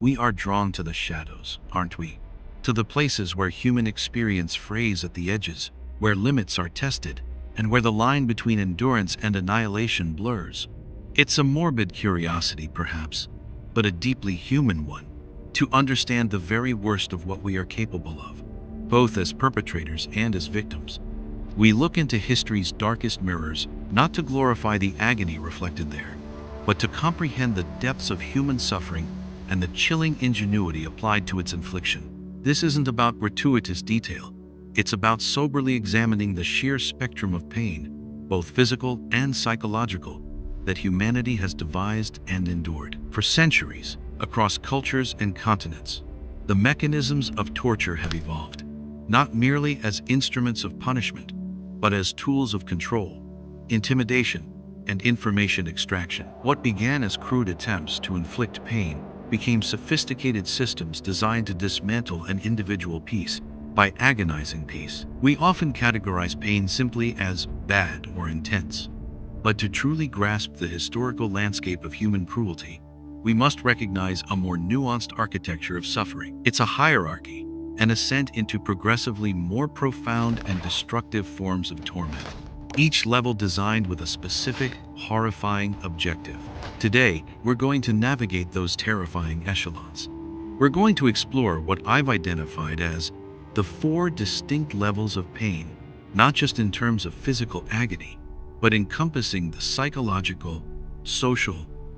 We are drawn to the shadows, aren't we? To the places where human experience frays at the edges, where limits are tested, and where the line between endurance and annihilation blurs. It's a morbid curiosity, perhaps, but a deeply human one, to understand the very worst of what we are capable of, both as perpetrators and as victims. We look into history's darkest mirrors, not to glorify the agony reflected there, but to comprehend the depths of human suffering and the chilling ingenuity applied to its infliction. This isn't about gratuitous detail. It's about soberly examining the sheer spectrum of pain, both physical and psychological, that humanity has devised and endured for centuries across cultures and continents. The mechanisms of torture have evolved, not merely as instruments of punishment, but as tools of control, intimidation, and information extraction. What began as crude attempts to inflict pain became sophisticated systems designed to dismantle an individual piece by agonizing peace. We often categorize pain simply as bad or intense. But to truly grasp the historical landscape of human cruelty, we must recognize a more nuanced architecture of suffering. It's a hierarchy, an ascent into progressively more profound and destructive forms of torment, each level designed with a specific, horrifying objective. Today, we're going to navigate those terrifying echelons. We're going to explore what I've identified as the 4 distinct levels of pain, not just in terms of physical agony, but encompassing the psychological, social,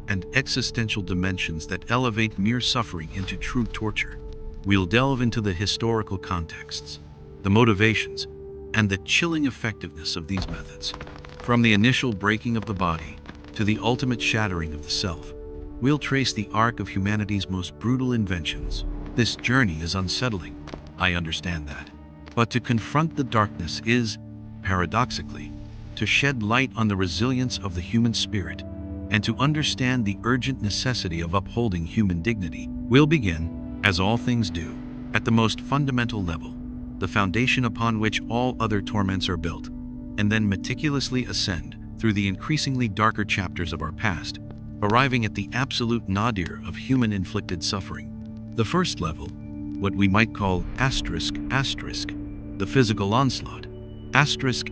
and existential dimensions that elevate mere suffering into true torture. We'll delve into the historical contexts, the motivations, and the chilling effectiveness of these methods. From the initial breaking of the body to the ultimate shattering of the self, we'll trace the arc of humanity's most brutal inventions. This journey is unsettling, I understand that. But to confront the darkness is, paradoxically, to shed light on the resilience of the human spirit and to understand the urgent necessity of upholding human dignity. We'll begin, as all things do, at the most fundamental level, the foundation upon which all other torments are built, and then meticulously ascend through the increasingly darker chapters of our past, arriving at the absolute nadir of human-inflicted suffering. The first level, what we might call asterisk, the physical onslaught, asterisk,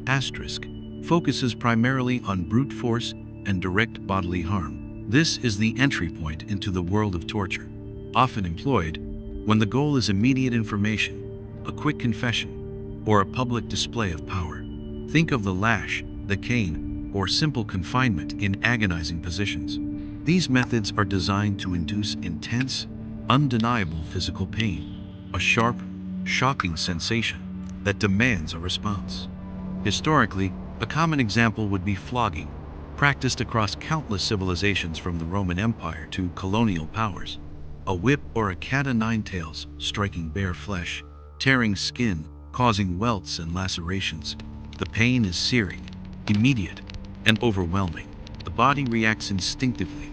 focuses primarily on brute force and direct bodily harm. This is the entry point into the world of torture, often employed when the goal is immediate information, a quick confession, or a public display of power. Think of the lash, the cane, or simple confinement in agonizing positions. These methods are designed to induce intense, undeniable physical pain, a sharp, shocking sensation that demands a response. Historically, a common example would be flogging, practiced across countless civilizations from the Roman Empire to colonial powers. A whip or a cat-o'-nine-tails striking bare flesh, tearing skin, causing welts and lacerations. The pain is searing, immediate, and overwhelming. The body reacts instinctively,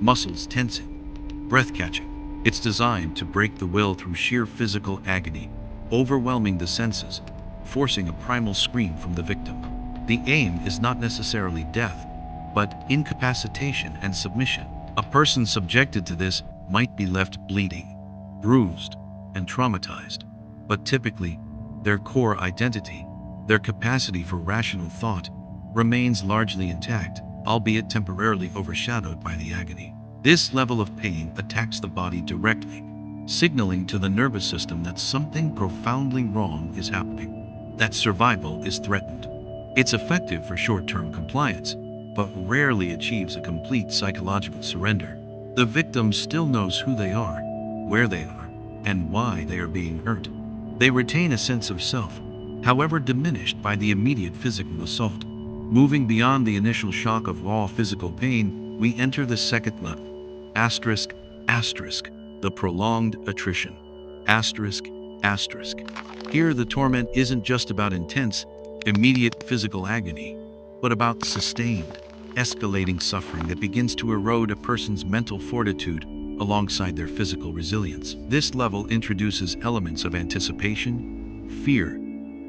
muscles tensing, breath catching. It's designed to break the will through sheer physical agony, overwhelming the senses, forcing a primal scream from the victim. The aim is not necessarily death, but incapacitation and submission. A person subjected to this might be left bleeding, bruised, and traumatized, but typically, their core identity, their capacity for rational thought, remains largely intact, albeit temporarily overshadowed by the agony. This level of pain attacks the body directly, signaling to the nervous system that something profoundly wrong is happening, that survival is threatened. It's effective for short-term compliance, but rarely achieves a complete psychological surrender. The victim still knows who they are, where they are, and why they are being hurt. They retain a sense of self, however diminished by the immediate physical assault. Moving beyond the initial shock of raw physical pain, we enter the second level, asterisk, the prolonged attrition, asterisk. Here the torment isn't just about intense, immediate physical agony, but about sustained, escalating suffering that begins to erode a person's mental fortitude alongside their physical resilience. This level introduces elements of anticipation, fear,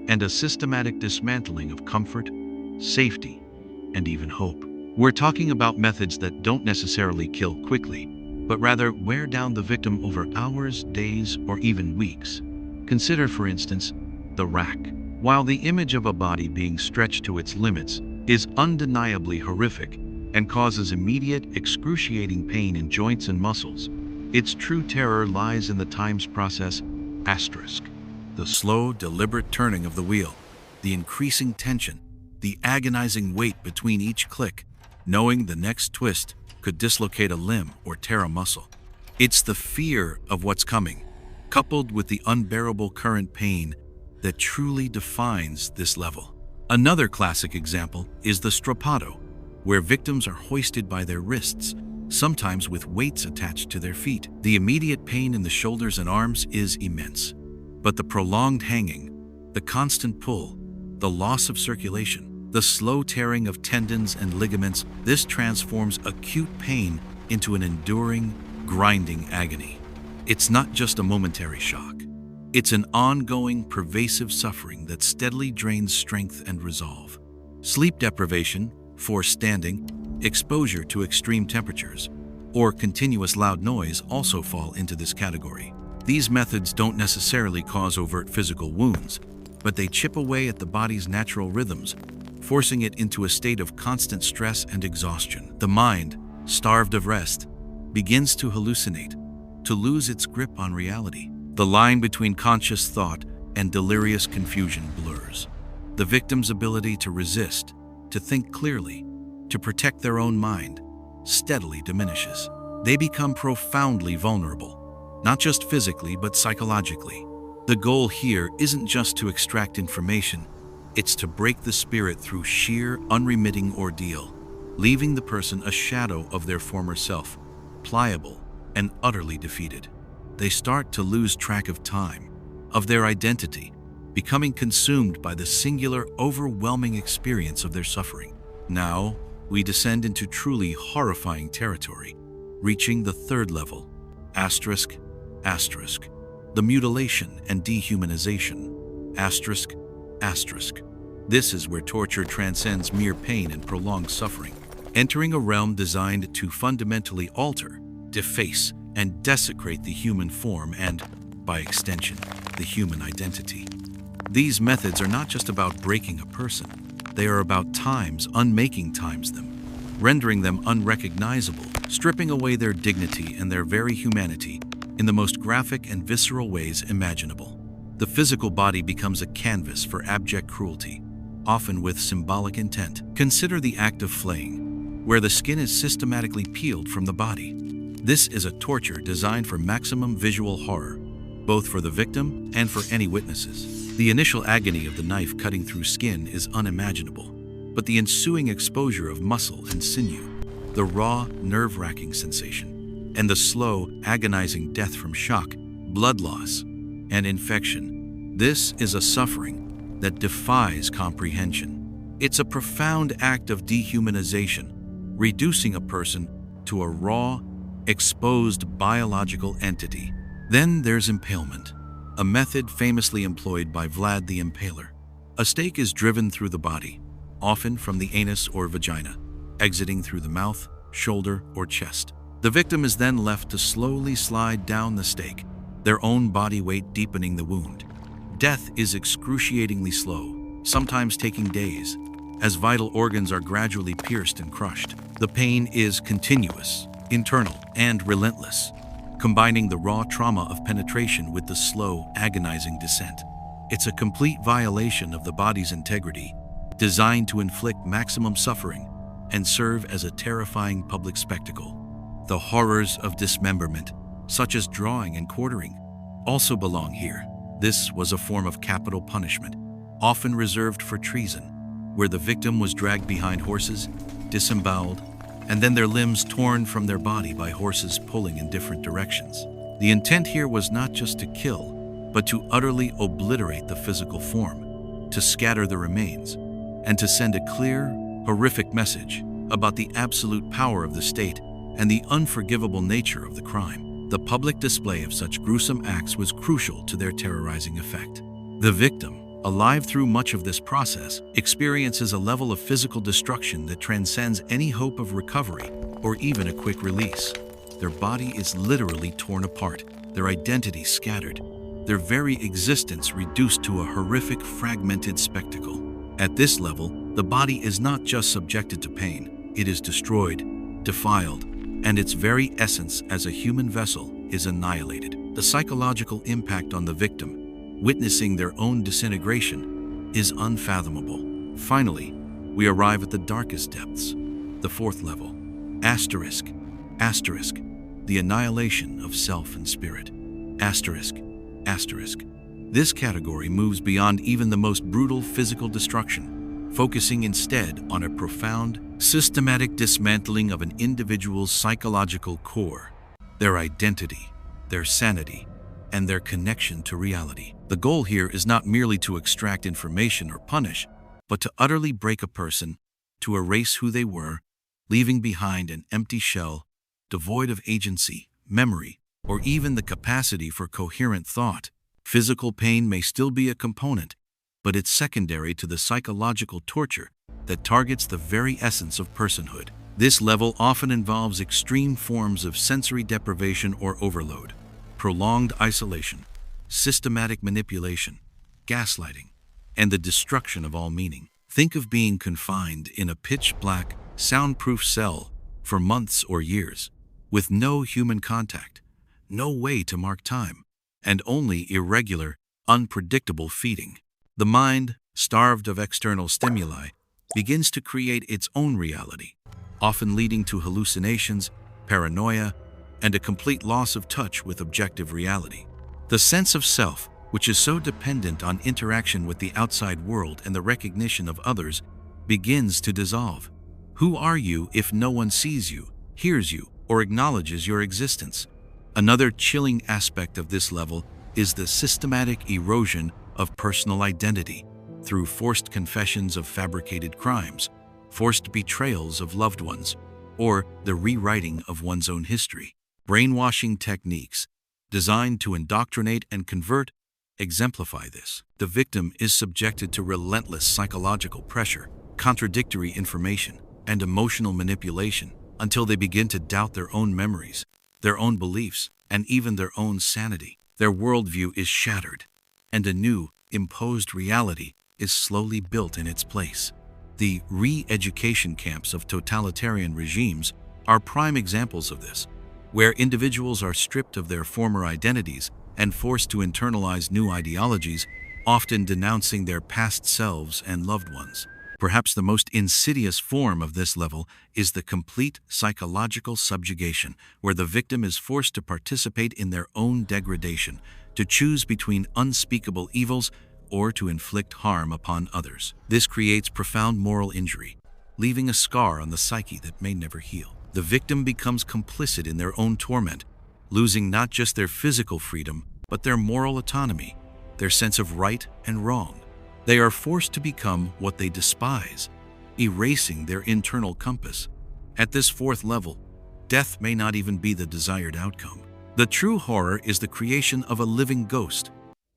and a systematic dismantling of comfort, safety, and even hope. We're talking about methods that don't necessarily kill quickly, but rather wear down the victim over hours, days, or even weeks. Consider, for instance, the rack. While the image of a body being stretched to its limits is undeniably horrific and causes immediate, excruciating pain in joints and muscles, its true terror lies in the times process asterisk. The slow, deliberate turning of the wheel, the increasing tension, the agonizing wait between each click, knowing the next twist could dislocate a limb or tear a muscle. It's the fear of what's coming, coupled with the unbearable current pain, that truly defines this level. Another classic example is the strappado, where victims are hoisted by their wrists, sometimes with weights attached to their feet. The immediate pain in the shoulders and arms is immense, but the prolonged hanging, the constant pull, the loss of circulation, the slow tearing of tendons and ligaments, this transforms acute pain into an enduring, grinding agony. It's not just a momentary shock. It's an ongoing, pervasive suffering that steadily drains strength and resolve. Sleep deprivation, forced standing, exposure to extreme temperatures, or continuous loud noise also fall into this category. These methods don't necessarily cause overt physical wounds, but they chip away at the body's natural rhythms, forcing it into a state of constant stress and exhaustion. The mind, starved of rest, begins to hallucinate, to lose its grip on reality. The line between conscious thought and delirious confusion blurs. The victim's ability to resist, to think clearly, to protect their own mind, steadily diminishes. They become profoundly vulnerable, not just physically but psychologically. The goal here isn't just to extract information, it's to break the spirit through sheer, unremitting ordeal, leaving the person a shadow of their former self, pliable and utterly defeated. They start to lose track of time, of their identity, becoming consumed by the singular, overwhelming experience of their suffering. Now, we descend into truly horrifying territory, reaching the third level, asterisk, asterisk, the mutilation and dehumanization, asterisk, asterisk. This is where torture transcends mere pain and prolonged suffering, entering a realm designed to fundamentally alter, deface, and desecrate the human form and, by extension, the human identity. These methods are not just about breaking a person, they are about unmaking them, rendering them unrecognizable, stripping away their dignity and their very humanity in the most graphic and visceral ways imaginable. The physical body becomes a canvas for abject cruelty, often with symbolic intent. Consider the act of flaying, where the skin is systematically peeled from the body. This is a torture designed for maximum visual horror, both for the victim and for any witnesses. The initial agony of the knife cutting through skin is unimaginable, but the ensuing exposure of muscle and sinew, the raw, nerve-wracking sensation, and the slow, agonizing death from shock, blood loss, and infection. This is a suffering that defies comprehension. It's a profound act of dehumanization, reducing a person to a raw, exposed biological entity. Then there's impalement, a method famously employed by Vlad the Impaler. A stake is driven through the body, often from the anus or vagina, exiting through the mouth, shoulder, or chest. The victim is then left to slowly slide down the stake, their own body weight deepening the wound. Death is excruciatingly slow, sometimes taking days, as vital organs are gradually pierced and crushed. The pain is continuous, internal, and relentless, combining the raw trauma of penetration with the slow, agonizing descent. It's a complete violation of the body's integrity, designed to inflict maximum suffering and serve as a terrifying public spectacle. The horrors of dismemberment, such as drawing and quartering, also belong here. This was a form of capital punishment, often reserved for treason, where the victim was dragged behind horses, disemboweled, and then their limbs torn from their body by horses pulling in different directions. The intent here was not just to kill, but to utterly obliterate the physical form, to scatter the remains, and to send a clear, horrific message about the absolute power of the state and the unforgivable nature of the crime. The public display of such gruesome acts was crucial to their terrorizing effect. The victim, alive through much of this process, experiences a level of physical destruction that transcends any hope of recovery or even a quick release. their body is literally torn apart, their identity scattered, their very existence reduced to a horrific, fragmented spectacle. At this level, the body is not just subjected to pain, it is destroyed, defiled, and its very essence as a human vessel is annihilated. The psychological impact on the victim, witnessing their own disintegration, is unfathomable. Finally, we arrive at the darkest depths, the fourth level. Asterisk, asterisk, the annihilation of self and spirit. Asterisk, asterisk. This category moves beyond even the most brutal physical destruction, focusing instead on a profound, systematic dismantling of an individual's psychological core, their identity, their sanity, and their connection to reality. The goal here is not merely to extract information or punish, but to utterly break a person, to erase who they were, leaving behind an empty shell, devoid of agency, memory, or even the capacity for coherent thought. Physical pain may still be a component, but it's secondary to the psychological torture that targets the very essence of personhood. This level often involves extreme forms of sensory deprivation or overload, prolonged isolation, systematic manipulation, gaslighting, and the destruction of all meaning. Think of being confined in a pitch-black, soundproof cell for months or years, with no human contact, no way to mark time, and only irregular, unpredictable feeding. The mind, starved of external stimuli, begins to create its own reality, often leading to hallucinations, paranoia, and a complete loss of touch with objective reality. The sense of self, which is so dependent on interaction with the outside world and the recognition of others, begins to dissolve. Who are you if no one sees you, hears you, or acknowledges your existence? Another chilling aspect of this level is the systematic erosion of personal identity through forced confessions of fabricated crimes, forced betrayals of loved ones, or the rewriting of one's own history. Brainwashing techniques, designed to indoctrinate and convert, exemplify this. The victim is subjected to relentless psychological pressure, contradictory information, and emotional manipulation until they begin to doubt their own memories, their own beliefs, and even their own sanity. Their worldview is shattered, and a new, imposed reality is slowly built in its place. The re-education camps of totalitarian regimes are prime examples of this, where individuals are stripped of their former identities and forced to internalize new ideologies, often denouncing their past selves and loved ones. Perhaps the most insidious form of this level is the complete psychological subjugation, where the victim is forced to participate in their own degradation, to choose between unspeakable evils or to inflict harm upon others. This creates profound moral injury, leaving a scar on the psyche that may never heal. The victim becomes complicit in their own torment, losing not just their physical freedom, but their moral autonomy, their sense of right and wrong. They are forced to become what they despise, erasing their internal compass. At this fourth level, death may not even be the desired outcome. The true horror is the creation of a living ghost,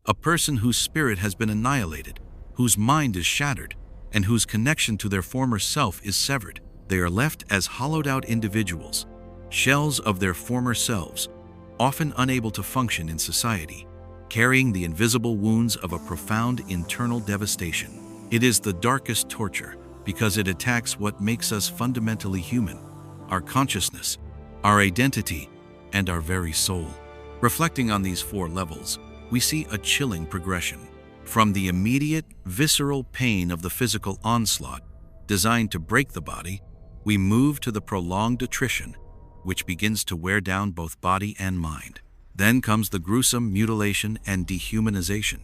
a person whose spirit has been annihilated, whose mind is shattered, and whose connection to their former self is severed. They are left as hollowed-out individuals, shells of their former selves, often unable to function in society, carrying the invisible wounds of a profound internal devastation. It is the darkest torture because it attacks what makes us fundamentally human, our consciousness, our identity, and our very soul. Reflecting on these four levels, we see a chilling progression. From the immediate, visceral pain of the physical onslaught, designed to break the body, we move to the prolonged attrition, which begins to wear down both body and mind. Then comes the gruesome mutilation and dehumanization,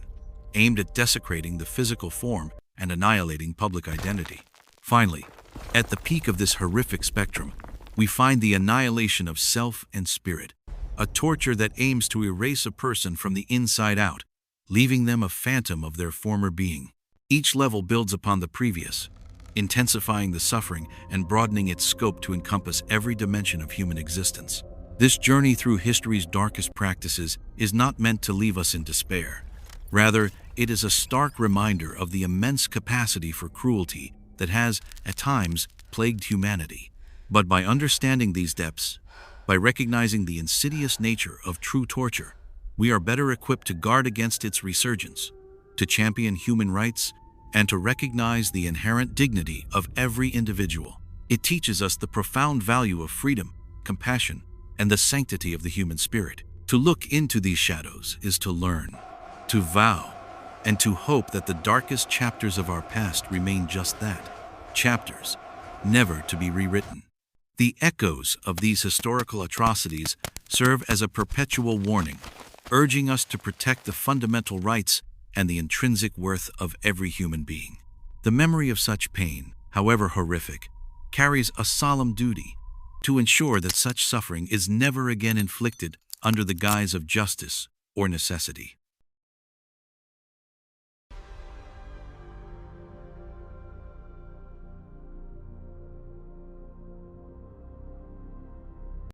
aimed at desecrating the physical form and annihilating public identity. Finally, at the peak of this horrific spectrum, we find the annihilation of self and spirit, a torture that aims to erase a person from the inside out, leaving them a phantom of their former being. Each level builds upon the previous, intensifying the suffering and broadening its scope to encompass every dimension of human existence. This journey through history's darkest practices is not meant to leave us in despair. Rather, it is a stark reminder of the immense capacity for cruelty that has, at times, plagued humanity. But by understanding these depths, By recognizing the insidious nature of true torture, we are better equipped to guard against its resurgence, to champion human rights, and to recognize the inherent dignity of every individual. It teaches us the profound value of freedom, compassion, and the sanctity of the human spirit. To look into these shadows is to learn, to vow, and to hope that the darkest chapters of our past remain just that, chapters, never to be rewritten. The echoes of these historical atrocities serve as a perpetual warning, urging us to protect the fundamental rights and the intrinsic worth of every human being. The memory of such pain, however horrific, carries a solemn duty to ensure that such suffering is never again inflicted under the guise of justice or necessity.